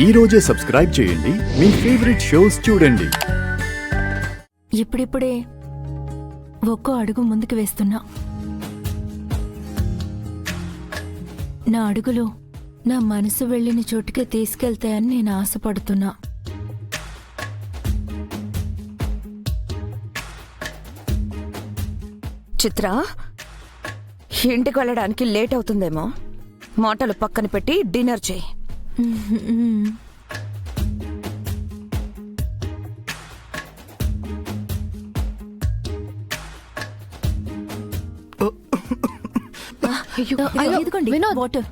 ఈ రోజే సబ్స్క్రైబ్ చేయండి, మీ ఫేవరెట్ షోస్ చూడండి. ఇప్పుడిప్పుడే ఒక్కో అడుగు ముందుకు వేస్తున్నా. నా అడుగులు నా మనసు వెళ్ళిన చోటుకే తీసుకెళ్తాయని నేను ఆశపడుతున్నా. చిత్ర, ఇంటికి వెళ్ళడానికి లేట్ అవుతుందేమో. మాటలు పక్కన పెట్టి డిన్నర్ చేయి. ఇదిగోండి వాటర్.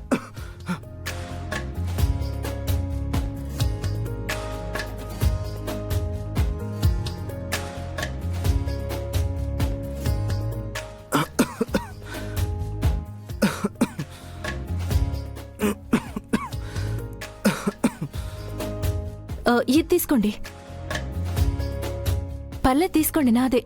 ఇది తీసుకోండి. పల్లె తీసుకోండి, నాదే.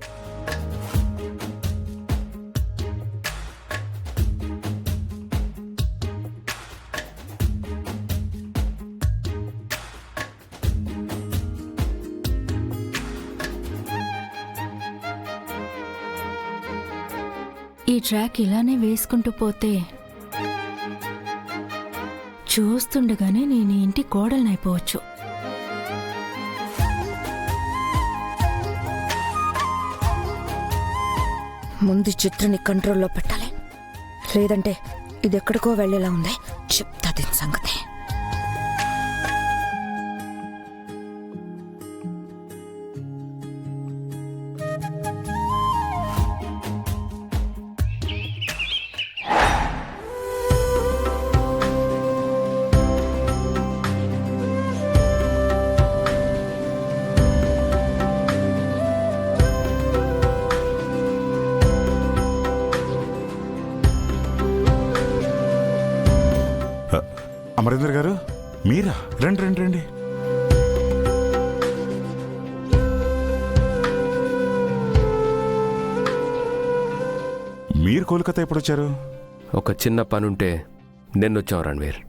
ఈ ట్రాక్ ఇలానే వేసుకుంటూ పోతే చూస్తుండగానే నేను ఇంటి కోడలనైపోవచ్చు. ముందు చిత్రని కంట్రోల్లో పెట్టాలి, లేదంటే ఇది ఎక్కడికో వెళ్ళేలా ఉంది. చెప్తా దీని సంగతి. అమరేంద్ర గారు, మీరా? రండి రండి రండి. మీరు కోల్కతా ఎప్పుడు వచ్చారు? ఒక చిన్న పనుంటే నిన్నొచ్చాం రణ్వీర్.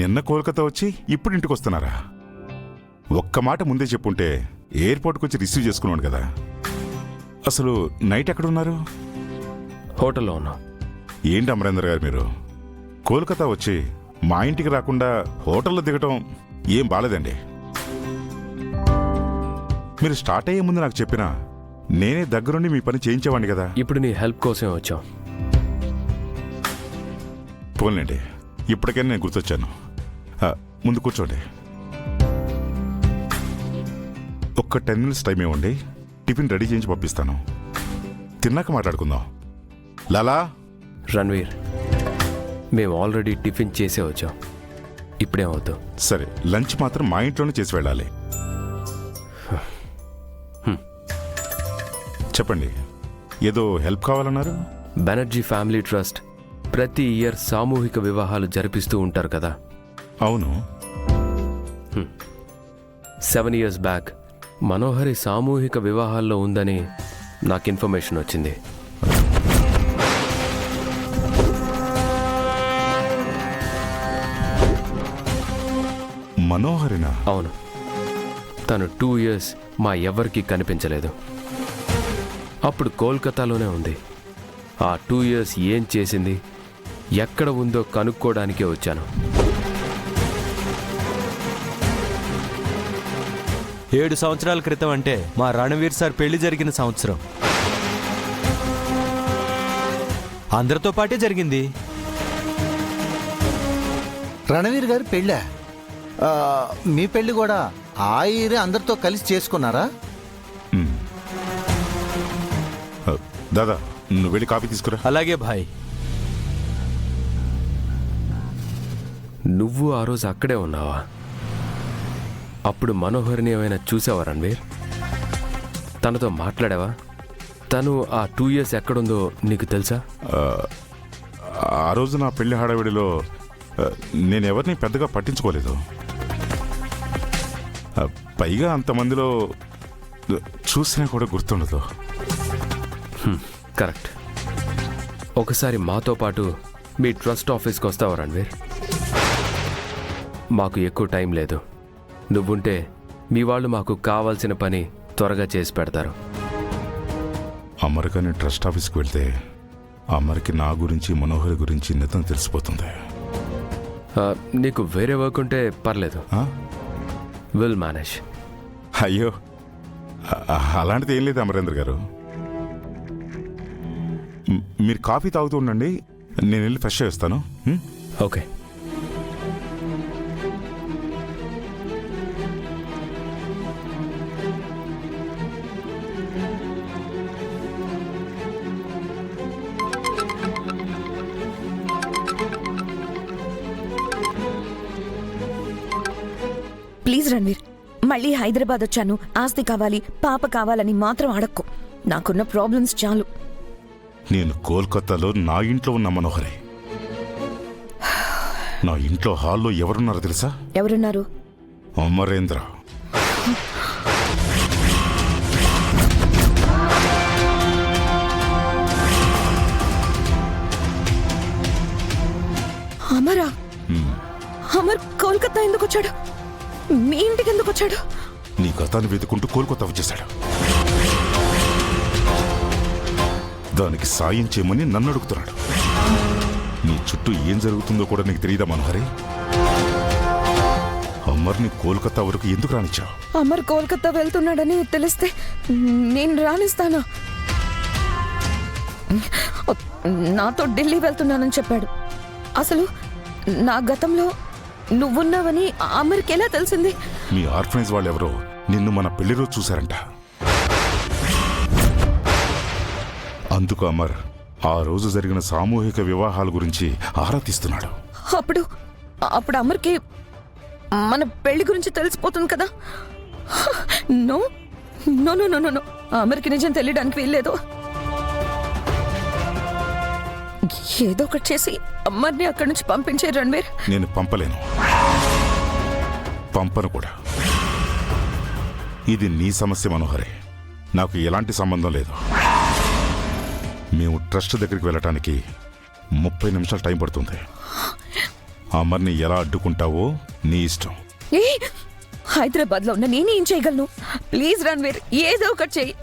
నిన్న కోల్కతా వచ్చి ఇప్పుడు ఇంటికి వస్తున్నారా? ఒక్క మాట ముందే చెప్పుంటే ఎయిర్పోర్ట్కి వచ్చి రిసీవ్ చేసుకున్నాను కదా. అసలు నైట్ ఎక్కడున్నారు? హోటల్లో ఉన్నాం. ఏంటి అమరేంద్ర గారు, మీరు కోల్కతా వచ్చి మా ఇంటికి రాకుండా హోటల్లో దిగటం ఏం బాలేదండి. మీరు స్టార్ట్ అయ్యే ముందు నాకు చెప్పినా నేనే దగ్గరుండి మీ పని చేయించేవాడిని కదా. ఇప్పుడు నీ హెల్ప్ కోసమే వచ్చాం. పోన్లేండి, ఇప్పటికైనా నేను గుర్తొచ్చాను. ముందు కూర్చోండి. ఒక్క 10 minutes టైం ఇవ్వండి, టిఫిన్ రెడీ చేయించి పంపిస్తాను. తిన్నాక మాట్లాడుకుందాం. లాలా. రణ్వీర్, మేము ఆల్రెడీ టిఫిన్ చేసే వచ్చాం, ఇప్పుడేమవుతూ. సరే, లంచ్ మాత్రం మా ఇంట్లోనే చేసి వెళ్ళాలి. చెప్పండి, ఏదో హెల్ప్ కావాలన్నారు? బెనర్జీ ఫ్యామిలీ ట్రస్ట్ ప్రతి ఇయర్ సామూహిక వివాహాలు జరిపిస్తూ ఉంటారు కదా. అవును. 7 years బ్యాక్ మనోహరి సామూహిక వివాహాల్లో ఉందని నాకు ఇన్ఫర్మేషన్ వచ్చింది. మనోహరినా? అవును. తను 2 years మా ఎవ్వరికీ కనిపించలేదు. అప్పుడు కోల్కతాలోనే ఉంది. ఆ 2 years ఏం చేసింది, ఎక్కడ ఉందో కనుక్కోవడానికే వచ్చాను. 7 సంవత్సరాల క్రితం అంటే మా రణవీర్ సార్ పెళ్లి జరిగిన సంవత్సరం. అందరితో పాటే జరిగింది. రణవీర్ గారి పెళ్ళా? మీ పెళ్లి కూడా ఆ ఇయర్ అందరితో కలిసి చేసుకున్నారా? దాదా, నువ్వు వెళ్ళి కాఫీ తీసుకురా. అలాగే భాయ్. నువ్వు ఆ రోజు అక్కడే ఉన్నావా? అప్పుడు మనోహరిని ఏమైనా చూసావా రణ్వీర్? తనతో మాట్లాడావా? తను ఆ 2 years ఎక్కడుందో నీకు తెలుసా? ఆ రోజు నా పెళ్లి హడావిడిలో నేనెవరిని పెద్దగా పట్టించుకోలేదు. పైగా అంతమందిలో చూసినా కూడా గుర్తుండదు. కరెక్ట్. ఒకసారి మాతో పాటు మీ ట్రస్ట్ ఆఫీస్కి వస్తావా రణ్వీర్? మాకు ఎక్కువ టైం లేదు. నువ్వుంటే మీ వాళ్ళు మాకు కావాల్సిన పని త్వరగా చేసి పెడతారు. అమర్కని ట్రస్ట్ ఆఫీస్కి వెళ్తే అమర్కి నా గురించి మనోహర్ గురించి నిజం తెలిసిపోతుంది. నీకు వేరే వర్క్ ఉంటే పర్లేదు, ఆ? Will manage. అయ్యో అలాంటిది ఏం లేదు అమరేంద్ర గారు. మీరు కాఫీ తాగుతూ ఉండండి, నేను వెళ్ళి ఫ్రెష్ చేస్తాను. ఓకే. ప్లీజ్ రణ్వీర్, మళ్ళీ హైదరాబాద్ వచ్చాను, ఆస్తి కావాలి, పాప కావాలని మాత్రం అడక్కు. నాకున్న ప్రాబ్లమ్స్ చాలు. నేను కోల్కతాలో నా ఇంట్లో ఉన్న మనోహరే. నా ఇంట్లో హాల్లో ఎవరున్నారో తెలుసా? ఎవరున్నారు? అమరేంద్ర. అమరా? అమర్ కోల్కతా ఎందుకు వచ్చాడు? మీ ఇంటికి ఎందుకు వచ్చాడు? నీ గతాన్ని వెతుకుంటూ కోల్కతా వచ్చేశాడు. దానికి సాయం చేయమని నన్ను అడుగుతున్నాడు. నీ చుట్టూ ఏం జరుగుతుందో కూడా నీకు తెలియదా మనోహరే? అమర్ని కోల్కతా వరకు ఎందుకు రానిచ్చావు? అమర్ కోల్కతా వెళ్తున్నాడని తెలిస్తే నేను రానిస్తానా? నాతో ఢిల్లీ వెళ్తున్నానని చెప్పాడు. అసలు నా గతంలో నువ్వున్నావని అమర్కి ఎలా తెలిసింది? మీ ఆర్ఫనైజ్ వాళ్ళెవరో నిన్ను మన పెళ్లి రోజు చూశారంట. అందుకు అమర్ ఆ రోజు జరిగిన సామూహిక వివాహాల గురించి ఆరా తీస్తున్నాడు. అప్పుడు అప్పుడు అమర్కి మన పెళ్లి గురించి తెలిసిపోతుంది కదా. No no no no no, అమర్కి నిజం తెలియడానికి వీల్లేదు. ఏదో ఒకటి చేసి అమ్మర్ని అక్కడి నుంచి పంపించే రణ్వీర్. నేను పంపలేను, పంపను కూడా. ఇది నీ సమస్య మనోహరే, నాకు ఎలాంటి సంబంధం లేదు. మేము ట్రస్ట్ దగ్గరికి వెళ్ళటానికి 30 నిమిషాలు టైం పడుతుంది. అమర్ని ఎలా అడ్డుకుంటావో నీ ఇష్టం. హైదరాబాద్ లో ఉన్న నేనేం చేయగలను? ప్లీజ్ రణ్వీర్, ఏదో ఒకటి చెయ్యి.